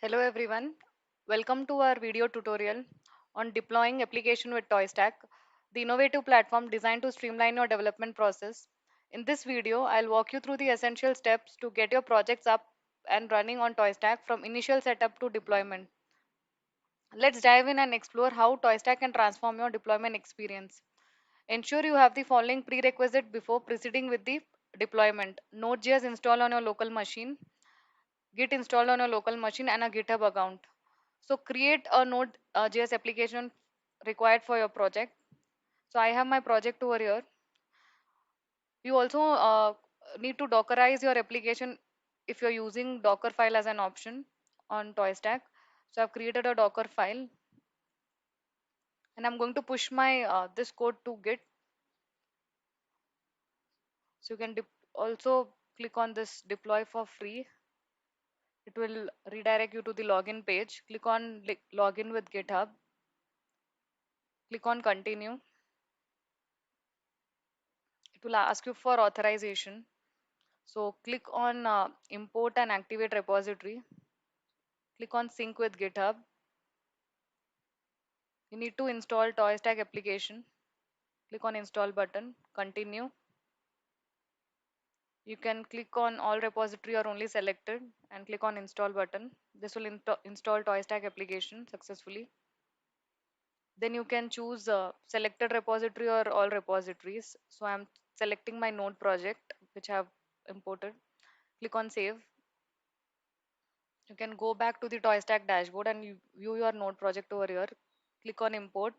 Hello everyone, welcome to our video tutorial on deploying application with ToyStack, the innovative platform designed to streamline your development process. In this video, I'll walk you through the essential steps to get your projects up and running on ToyStack from initial setup to deployment. Let's dive in and explore how ToyStack can transform your deployment experience. Ensure you have the following prerequisite before proceeding with the deployment. Node.js installed on your local machine, Git installed on your local machine, and a GitHub account. So create a Node.js application required for your project. So I have my project over here. You also need to Dockerize your application if you're using Docker file as an option on ToyStack. So I've created a Docker file and I'm going to push my this code to Git. So you can also click on this deploy for free. It will redirect you to the login page. Click on login with GitHub. Click on continue. It will ask you for authorization. So click on import and activate repository. Click on sync with GitHub. You need to install ToyStack application. Click on install button. Continue. You can click on all repository or only selected and click on install button. This will install ToyStack application successfully. Then you can choose selected repository or all repositories. So I'm selecting my node project which I have imported. Click on save. You can go back to the ToyStack dashboard and you view your node project over here. Click on import.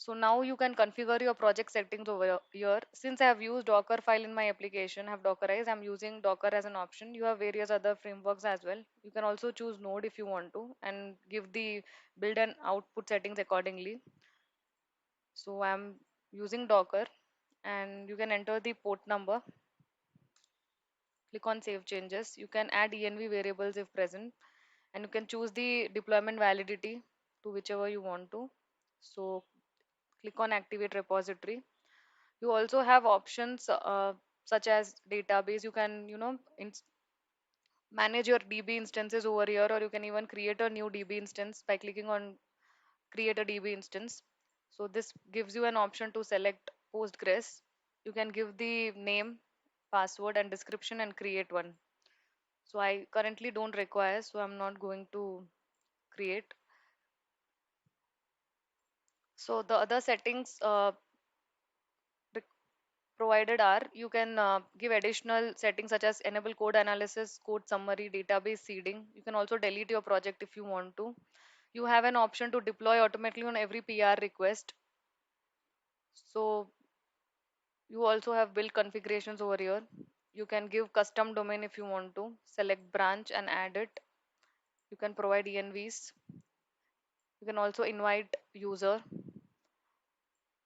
So now you can configure your project settings over here. Since I have used Docker file in my application, have Dockerized, I'm using Docker as an option. You have various other frameworks as well. You can also choose Node if you want to and give the build and output settings accordingly. So I'm using Docker and you can enter the port number. Click on save changes. You can add env variables if present and you can choose the deployment validity to whichever you want to. So click on activate repository. You also have options such as database. You can manage your DB instances over here, or you can even create a new DB instance by clicking on create a DB instance. So this gives you an option to select Postgres. You can give the name, password and description and create one. So I currently don't require, so I'm not going to create. So the other settings provided are you can give additional settings such as enable code analysis, code summary, database seeding. You can also delete your project if you want to. You have an option to deploy automatically on every PR request. So you also have build configurations over here. You can give custom domain if you want to. Select branch and add it. You can provide envs. You can also invite user.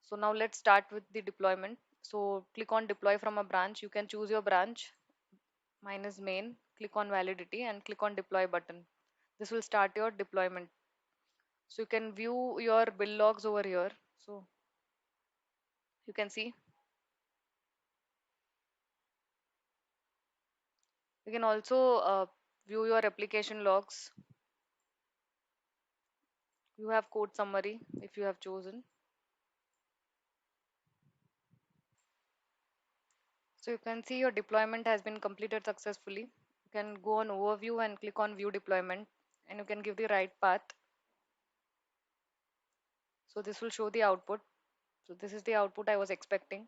So now let's start with the deployment. So click on deploy from a branch. You can choose your branch. Mine is main. Click on validity and click on deploy button. This will start your deployment. So you can view your build logs over here. So you can see. You can also view your application logs. You have code summary if you have chosen. So you can see your deployment has been completed successfully. You can go on overview and click on view deployment and you can give the right path. So this will show the output. So this is the output I was expecting.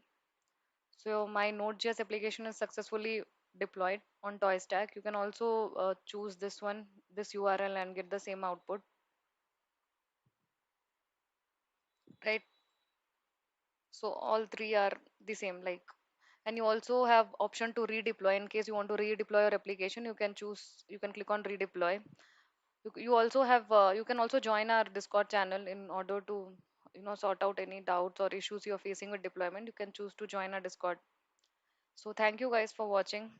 So my Node.js application is successfully deployed on ToyStack. You can also choose this one, this URL and get the same output, right? So all three are the same like, and you also have option to redeploy in case you want to redeploy your application. You can choose, you can click on redeploy. You also have, you can also join our Discord channel in order to, sort out any doubts or issues you're facing with deployment. You can choose to join our Discord. So thank you guys for watching.